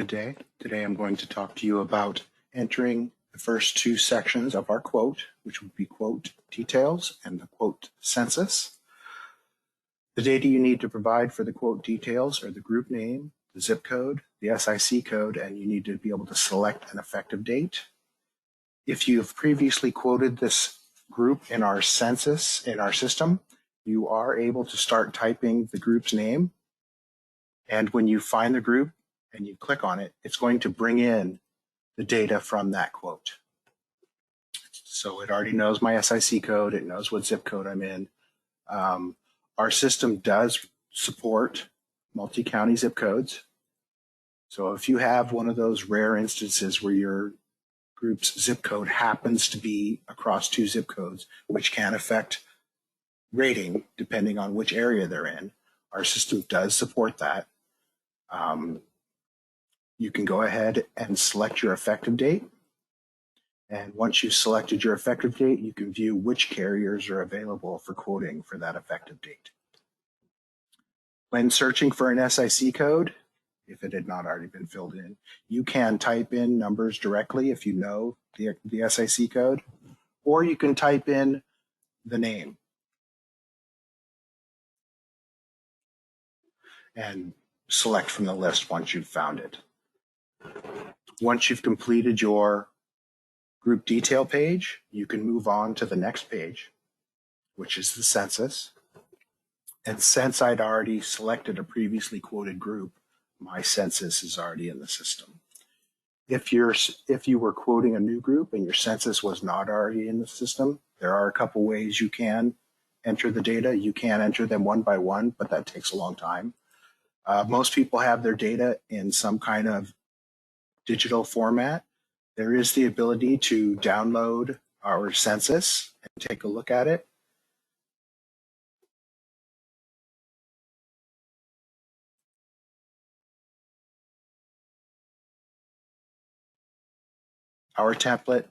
Good day. Today I'm going to talk to you about entering the first two sections of our quote, which would be quote details and the quote census. The data you need to provide for the quote details are the group name, the zip code, the SIC code, and you need to be able to select an effective date. If you have previously quoted this group in our census, in our system, you are able to start typing the group's name. And when you find the group and you click on it, it's going to bring in the data from that quote. So it already knows my SIC code. It knows what zip code I'm in. Our system does support multi-county zip codes. So if you have one of those rare instances where your group's zip code happens to be across two zip codes, which can affect rating depending on which area they're in, our system does support that. You can go ahead and select your effective date. And once you've selected your effective date, you can view which carriers are available for quoting for that effective date. When searching for an SIC code, if it had not already been filled in, you can type in numbers directly if you know the SIC code, or you can type in the name and select from the list once you've found it. Once you've completed your group detail page, you can move on to the next page, which is the census. And since I'd already selected a previously quoted group, my census is already in the system. If you were quoting a new group and your census was not already in the system, there are a couple ways you can enter the data. You can enter them one by one, but that takes a long time. Most people have their data in some kind of digital format. There is the ability to download our census and take a look at it. Our template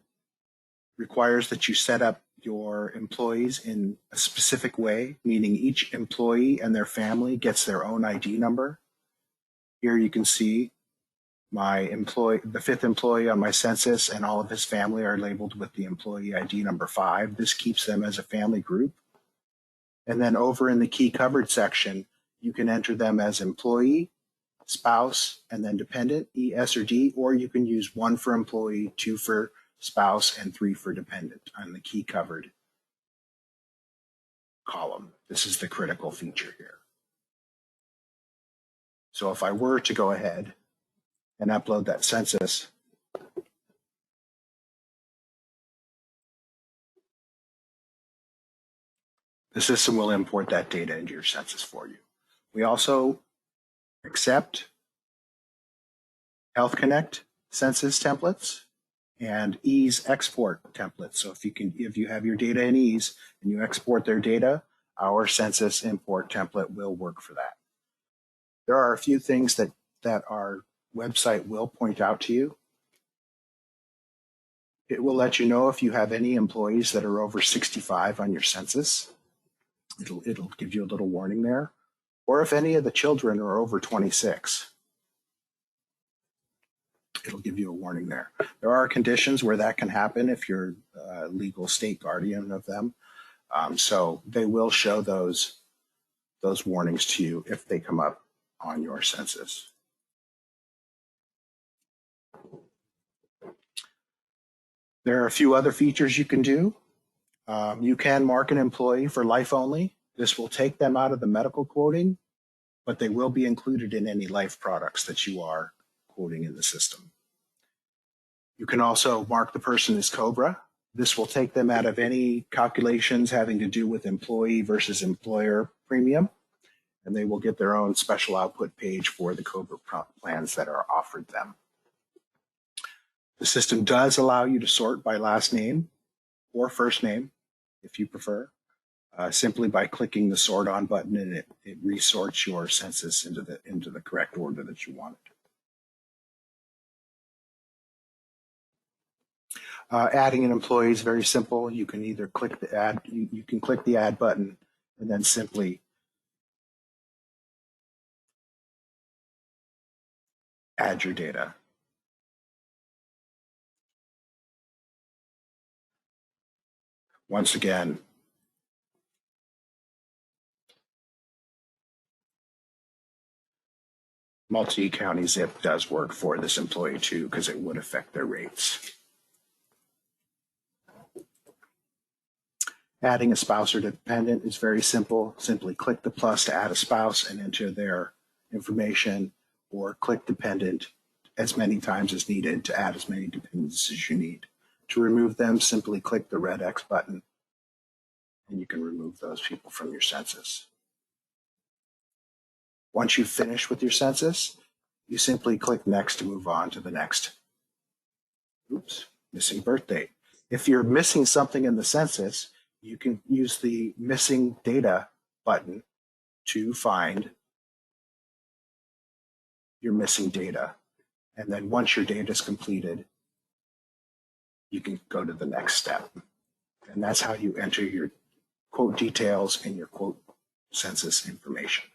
requires that you set up your employees in a specific way, meaning each employee and their family gets their own ID number. Here you can see the fifth employee on my census and all of his family are labeled with the employee ID number 5. This keeps them as a family group. And then over in the key covered section, you can enter them as employee, spouse, and then dependent, E, S, or D, or you can use 1 for employee, 2 for spouse, and 3 for dependent on the key covered column. This is the critical feature here. So if I were to go ahead and upload that census, the system will import that data into your census for you. We also accept Health Connect census templates and Ease export templates. So if you have your data in Ease and you export their data, our census import template will work for that. There are a few things that our website will point out to you. It will let you know if you have any employees that are over 65 on your census. It'll give you a little warning there. Or if any of the children are over 26. It'll give you a warning there. There are conditions where that can happen if you're a legal state guardian of them. So they will show those warnings to you if they come up on your census. There are a few other features you can do. You can mark an employee for life only. This will take them out of the medical quoting, but they will be included in any life products that you are quoting in the system. You can also mark the person as COBRA. This will take them out of any calculations having to do with employee versus employer premium, and they will get their own special output page for the COBRA plans that are offered them. The system does allow you to sort by last name or first name, if you prefer, simply by clicking the sort on button, and it resorts your census into the correct order that you want it. Adding an employee is very simple. You can either click the add, you can click the add button and then simply add your data. Once again, multi-county zip does work for this employee too, because it would affect their rates. Adding a spouse or dependent is very simple. Simply click the plus to add a spouse and enter their information, or click dependent as many times as needed to add as many dependents as you need. To remove them, simply click the red X button and you can remove those people from your census. Once you've finished with your census, you simply click next to move on to the next. Missing birth date. If you're missing something in the census, you can use the missing data button to find your missing data. And then once your data is completed, you can go to the next step. And that's how you enter your quote details and your quote census information.